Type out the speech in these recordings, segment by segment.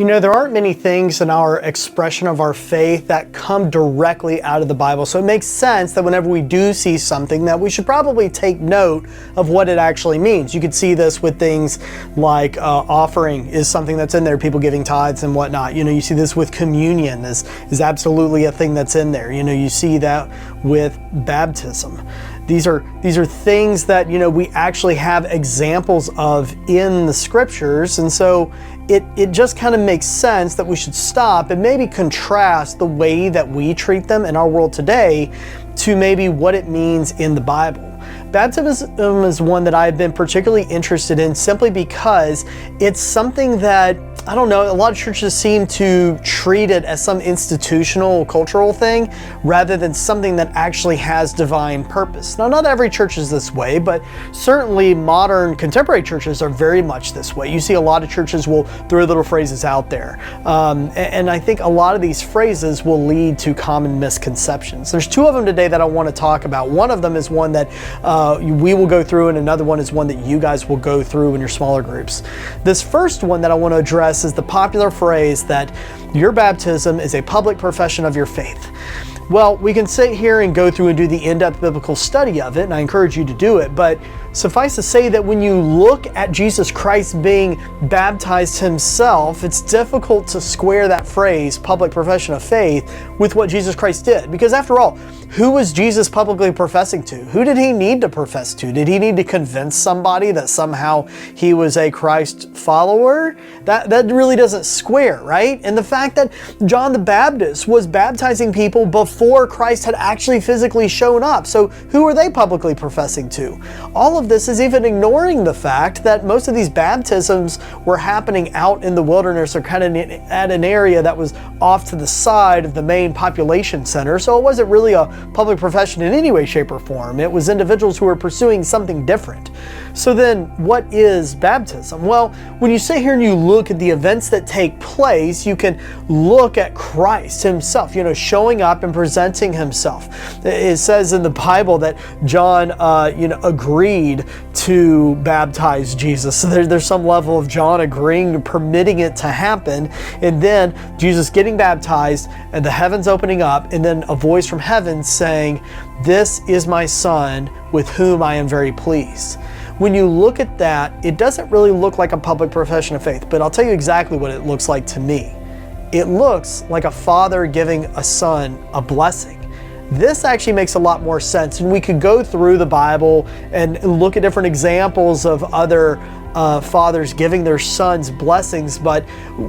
You know, there aren't many things in our expression of our faith that come directly out of the Bible. So it makes sense that whenever we do see something that we should probably take note of what it actually means. You could see this with things like offering is something that's in there, people giving tithes and whatnot. You know, you see this with communion is absolutely a thing that's in there. You know, you see that with baptism. These are things that, you know, we actually have examples of in the scriptures. And so it just kind of makes sense that we should stop and maybe contrast the way that we treat them in our world today to maybe what it means in the Bible. Baptism is one that I've been particularly interested in simply because it's something that, I don't know, a lot of churches seem to treat it as some institutional, cultural thing rather than something that actually has divine purpose. Now, not every church is this way, but certainly modern contemporary churches are very much this way. You see a lot of churches will throw little phrases out there. And I think a lot of these phrases will lead to common misconceptions. There's two of them today that I want to talk about. One of them is one that we will go through, and another one is one that you guys will go through in your smaller groups. This first one that I want to address is the popular phrase that your baptism is a public profession of your faith. Well, we can sit here and go through and do the in-depth biblical study of it, and I encourage you to do it, but suffice to say that when you look at Jesus Christ being baptized himself, it's difficult to square that phrase, public profession of faith, with what Jesus Christ did. Because after all, who was Jesus publicly professing to? Who did he need to profess to? Did he need to convince somebody that somehow he was a Christ follower? That really doesn't square, right? And the fact that John the Baptist was baptizing people before Christ had actually physically shown up. So who are they publicly professing to? All of this is even ignoring the fact that most of these baptisms were happening out in the wilderness or kind of at an area that was off to the side of the main population center. So it wasn't really a public profession in any way, shape, or form. It was individuals who were pursuing something different. So then what is baptism? Well, when you sit here and you look at the events that take place, you can look at Christ himself, you know, showing up and presenting himself. It says in the Bible that John, agreed to baptize Jesus. So there's some level of John agreeing, permitting it to happen, and then Jesus getting baptized and the heavens opening up, and then a voice from heaven saying, "This is my son with whom I am very pleased." When you look at that, it doesn't really look like a public profession of faith, but I'll tell you exactly what it looks like to me. It looks like a father giving a son a blessing. This actually makes a lot more sense, and we could go through the Bible and look at different examples of other fathers giving their sons blessings, but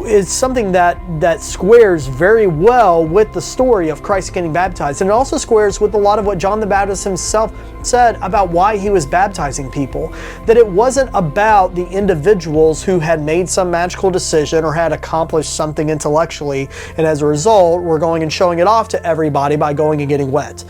it's something that squares very well with the story of Christ getting baptized. And it also squares with a lot of what John the Baptist himself said about why he was baptizing people. That it wasn't about the individuals who had made some magical decision or had accomplished something intellectually, and as a result, we're going and showing it off to everybody by going and getting wet.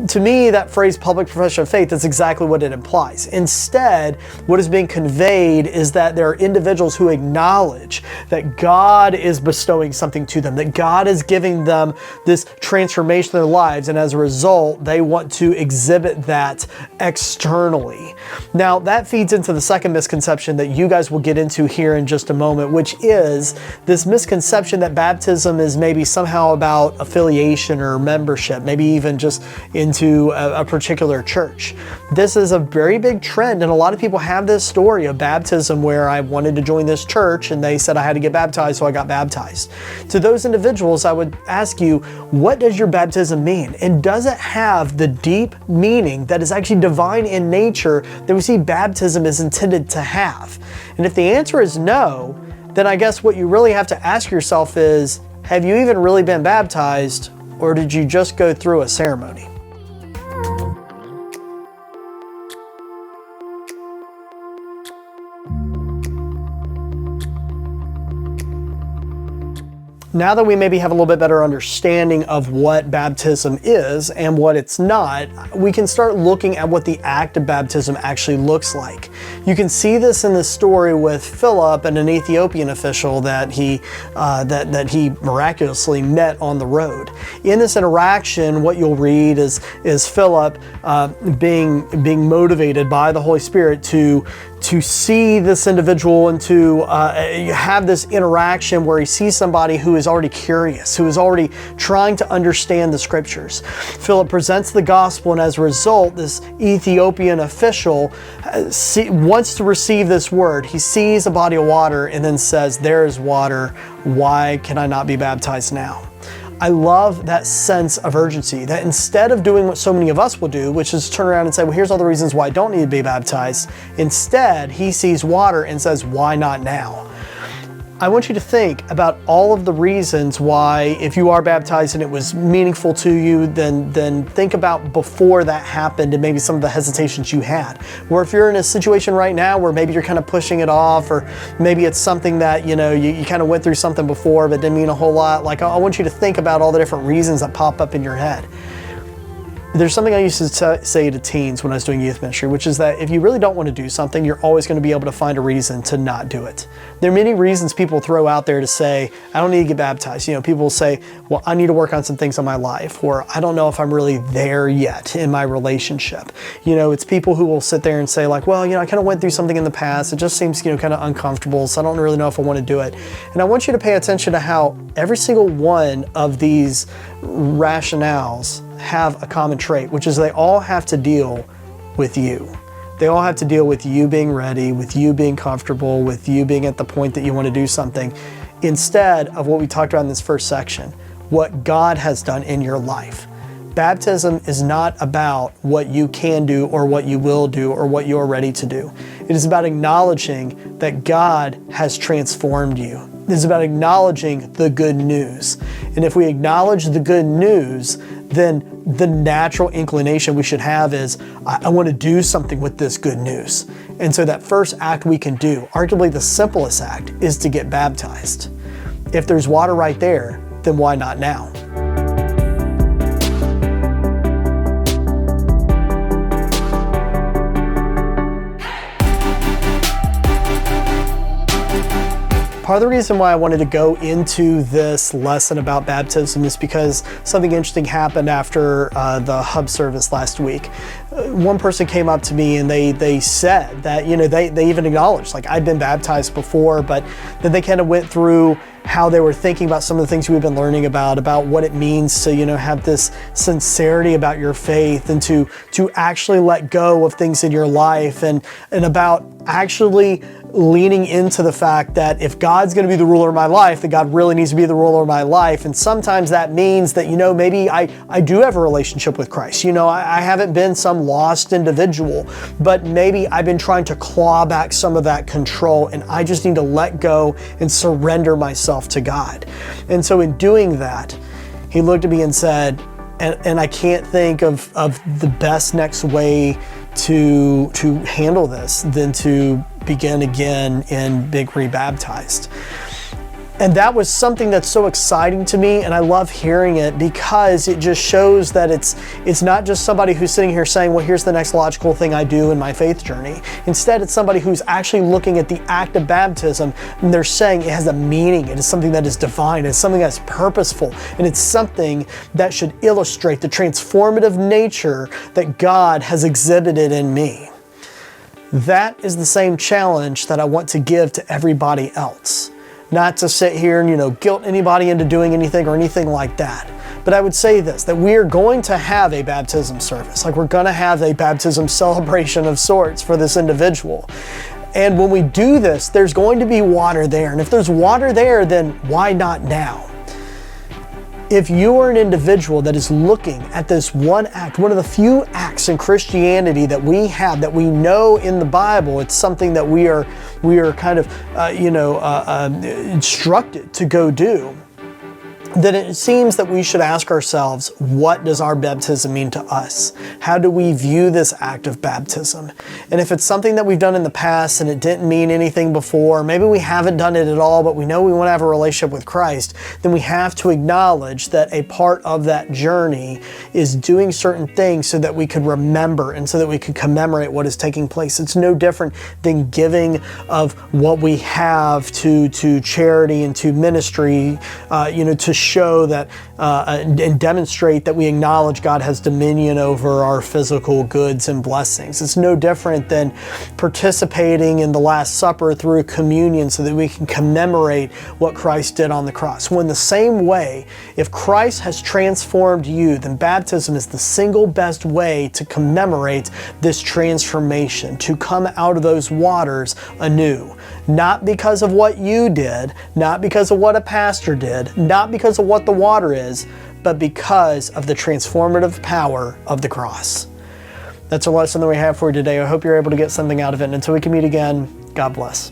To me, that phrase, public profession of faith, is exactly what it implies. Instead, what is being conveyed is that there are individuals who acknowledge that God is bestowing something to them, that God is giving them this transformation in their lives, and as a result, they want to exhibit that externally. Now, that feeds into the second misconception that you guys will get into here in just a moment, which is this misconception that baptism is maybe somehow about affiliation or membership, maybe even just into a particular church. This is a very big trend, and a lot of people have this story of baptism where I wanted to join this church and they said I had to get baptized, so I got baptized. To those individuals, I would ask you, what does your baptism mean? And does it have the deep meaning that is actually divine in nature that we see baptism is intended to have? And if the answer is no, then I guess what you really have to ask yourself is, have you even really been baptized, or did you just go through a ceremony? Now that we maybe have a little bit better understanding of what baptism is and what it's not, we can start looking at what the act of baptism actually looks like. You can see this in the story with Philip and an Ethiopian official that he miraculously met on the road. In this interaction, what you'll read is Philip being motivated by the Holy Spirit to see this individual and to have this interaction where he sees somebody who is already curious, who is already trying to understand the scriptures. Philip presents the gospel, and as a result, this Ethiopian official wants to receive this word. He sees a body of water and then says, "There is water. Why can I not be baptized now?" I love that sense of urgency, that instead of doing what so many of us will do, which is turn around and say, well, here's all the reasons why I don't need to be baptized. Instead, he sees water and says, why not now? I want you to think about all of the reasons why, if you are baptized and it was meaningful to you, then think about before that happened and maybe some of the hesitations you had. Or if you're in a situation right now where maybe you're kind of pushing it off, or maybe it's something that, you kind of went through something before but didn't mean a whole lot. Like, I want you to think about all the different reasons that pop up in your head. There's something I used to say to teens when I was doing youth ministry, which is that if you really don't want to do something, you're always going to be able to find a reason to not do it. There are many reasons people throw out there to say, I don't need to get baptized. People will say, well, I need to work on some things in my life, or I don't know if I'm really there yet in my relationship. It's people who will sit there and say like, well, I kind of went through something in the past. It just seems, kind of uncomfortable. So I don't really know if I want to do it. And I want you to pay attention to how every single one of these rationales have a common trait, which is they all have to deal with you. They all have to deal with you being ready, with you being comfortable, with you being at the point that you want to do something, instead of what we talked about in this first section, what God has done in your life. Baptism is not about what you can do or what you will do or what you're ready to do. It is about acknowledging that God has transformed you. It is about acknowledging the good news. And if we acknowledge the good news, then the natural inclination we should have is, I want to do something with this good news. And so that first act we can do, arguably the simplest act, is to get baptized. If there's water right there, then why not now? Part of the reason why I wanted to go into this lesson about baptism is because something interesting happened after the hub service last week. One person came up to me and they said that, they even acknowledged, like, I'd been baptized before, but then they kind of went through how they were thinking about some of the things we've been learning about what it means to, have this sincerity about your faith and to actually let go of things in your life and about actually leaning into the fact that if God's going to be the ruler of my life, that God really needs to be the ruler of my life. And sometimes that means that, maybe I do have a relationship with Christ. I haven't been some lost individual, but maybe I've been trying to claw back some of that control, and I just need to let go and surrender myself to God. And so in doing that, he looked at me and said, and I can't think of the best next way to handle this than to begin again and be rebaptized. And that was something that's so exciting to me, and I love hearing it because it just shows that it's not just somebody who's sitting here saying, well, here's the next logical thing I do in my faith journey. Instead, it's somebody who's actually looking at the act of baptism, and they're saying it has a meaning, it is something that is divine, it's something that's purposeful, and it's something that should illustrate the transformative nature that God has exhibited in me. That is the same challenge that I want to give to everybody else. Not to sit here and, guilt anybody into doing anything or anything like that. But I would say this, that we are going to have a baptism service. Like, we're going to have a baptism celebration of sorts for this individual. And when we do this, there's going to be water there. And if there's water there, then why not now? If you are an individual that is looking at this one act, one of the few acts in Christianity that we have, that we know in the Bible, it's something that we are kind of, instructed to go do. then it seems that we should ask ourselves, what does our baptism mean to us? How do we view this act of baptism? And if it's something that we've done in the past and it didn't mean anything before, maybe we haven't done it at all, but we know we want to have a relationship with Christ, then we have to acknowledge that a part of that journey is doing certain things so that we could remember and so that we could commemorate what is taking place. It's no different than giving of what we have to charity and to ministry, to show that and demonstrate that we acknowledge God has dominion over our physical goods and blessings. It's no different than participating in the Last Supper through communion so that we can commemorate what Christ did on the cross. Well, in the same way, if Christ has transformed you, then baptism is the single best way to commemorate this transformation, to come out of those waters anew. Not because of what you did, not because of what a pastor did, not because of what the water is, but because of the transformative power of the cross. That's a lesson that we have for you today. I hope you're able to get something out of it. And until we can meet again, God bless.